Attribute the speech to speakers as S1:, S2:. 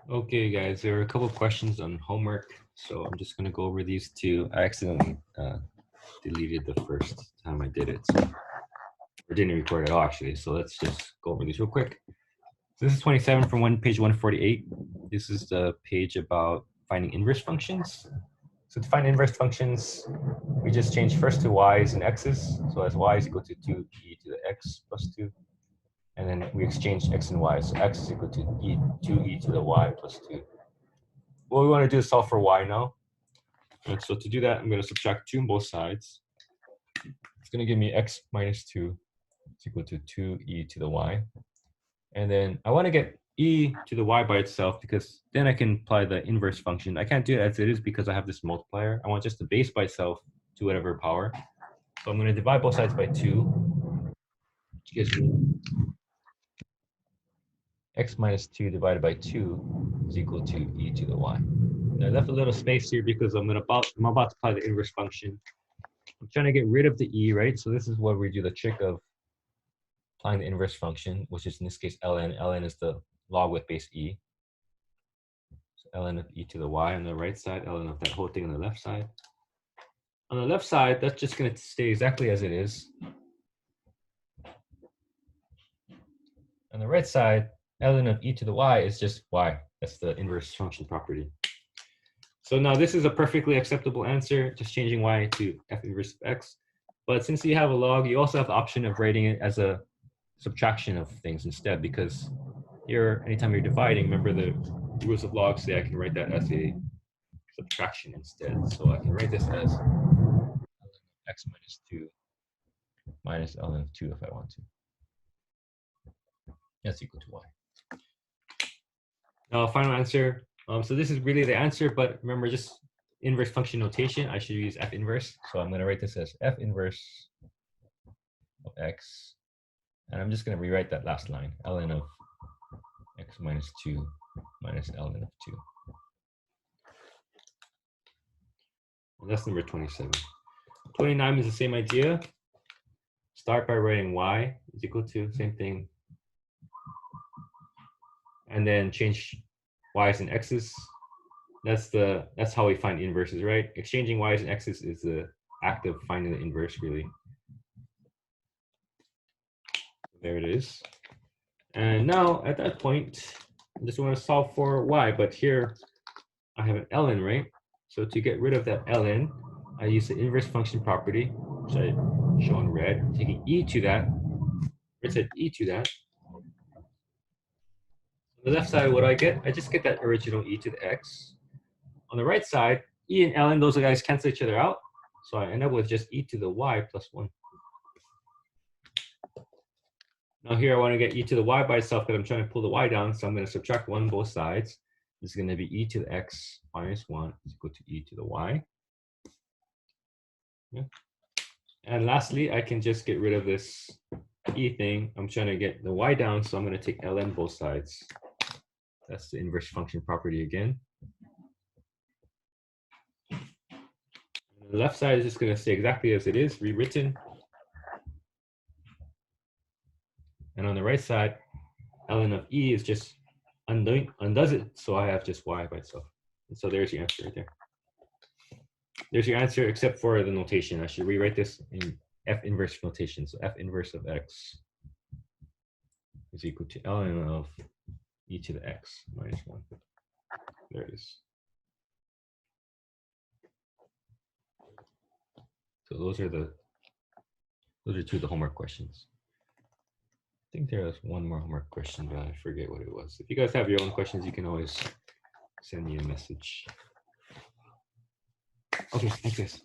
S1: Okay, guys, there are a couple of questions on homework, so I'm just going to go over these two. I accidentally deleted the first time I did it, so or didn't record at all, actually. So let's just go over these real quick. So this is 27 from page 148. This is the page about finding inverse functions. So to find inverse functions, we just change first to y's and x's. So as y is equal to 2e to the x plus 2. And then we exchange x and y. So x is equal to 2e to the y plus 2. What we want to do is solve for y now. And so to do that, I'm going to subtract 2 on both sides. It's going to give me x minus 2 is equal to 2e to the y. And then I want to get e to the y by itself because then I can apply the inverse function. I can't do it as it is because I have this multiplier. I want just the base by itself to whatever power. So I'm going to divide both sides by 2, which gives me x minus 2 divided by 2 is equal to e to the y. And I left a little space here because I'm about to apply the inverse function. I'm trying to get rid of the e, right? So this is where we do the trick of applying the inverse function, which is in this case ln. Ln is the log with base e. So ln of e to the y on the right side, ln of that whole thing on the left side. On the left side, that's just going to stay exactly as it is. On the right side, ln of e to the y is just y. That's the inverse function property. So now this is a perfectly acceptable answer, just changing y to f inverse of x. But since you have a log, you also have the option of writing it as a subtraction of things instead, because here, anytime you're dividing, remember the rules of log say I can write that as a subtraction instead. So I can write this as x minus 2 minus ln of 2 if I want to. That's equal to y. Now, final answer. So this is really the answer, but remember, just inverse function notation, I should use f inverse. So I'm going to write this as f inverse of x. And I'm just going to rewrite that last line, ln of x minus 2 minus ln of 2. And that's number 27. 29 is the same idea. Start by writing y is equal to, same thing. And then change y's and x's. That's how we find inverses, right? Exchanging y's and x's is the act of finding the inverse, really. There it is. And now at that point, I just want to solve for y, but here I have an ln, right? So to get rid of that ln, I use the inverse function property, which I show in red, taking e to that. It said e to that. On the left side, what do I get? I just get that original e to the x. On the right side, e and ln, those guys cancel each other out. So I end up with just e to the y plus 1. Now here I want to get e to the y by itself because I'm trying to pull the y down. So I'm going to subtract 1 on both sides. This is going to be e to the x minus 1 is equal to e to the y. Yeah. And lastly, I can just get rid of this e thing. I'm trying to get the y down, so I'm going to take ln both sides. That's the inverse function property again. And the left side is just going to stay exactly as it is, rewritten. And on the right side, ln of e is just undoes it, so I have just y by itself. And so there's your answer right there. There's your answer, except for the notation. I should rewrite this in f inverse notation. So f inverse of x is equal to ln of e to the x minus 1. There it is. So those are two of the homework questions. I think there was one more homework question, but I forget what it was. If you guys have your own questions, you can always send me a message. Okay, thanks guys.